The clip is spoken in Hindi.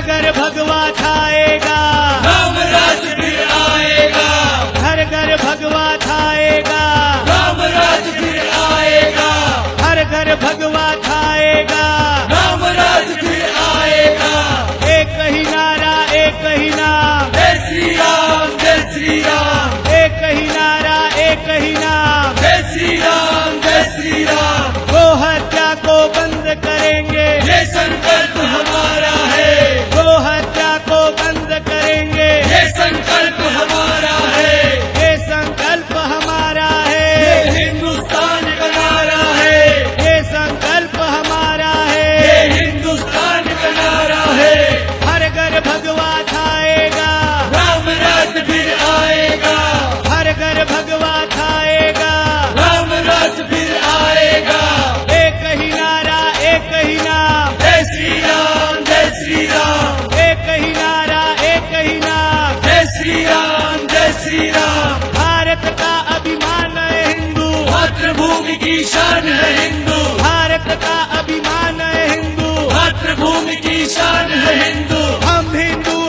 घर भगवा छाएगा, राम राज फिर आएगा, घर घर भगवा छाएगा, राम राज फिर आएगा, हर घर भगवा छाएगा, राम राज फिर आएगा। एक ही नारा एक ही नाम, जय श्री राम, जय श्री राम, एक ही नारा एक ही नाम, जय श्री राम, जय श्री राम। गो हत्या को बंद करेंगे, ये संकल्प हमारा है, गो हत्या को बंद करेंगे, ये संकल्प हमारा है, ये संकल्प हमारा ये है, हिंदुस्तान का नारा है, ये संकल्प हमारा ये है। हिंदुस्तान का नारा है। हर घर भगवा छाएगा, राम राज फिर आएगा, हर घर भगवा छाएगा, राम राज फिर आएगा। एक ही नारा एक ही नाम, जय श्री राम, जय श्री राम, एक ही नारा एक ही नाम, जय श्री राम, जय श्री राम। भारत का अभिमान है हिंदू, मातृभूमि की शान है हिंदू, भारत का अभिमान है हिंदू, मातृभूमि की शान है हिंदू। हम हिंदू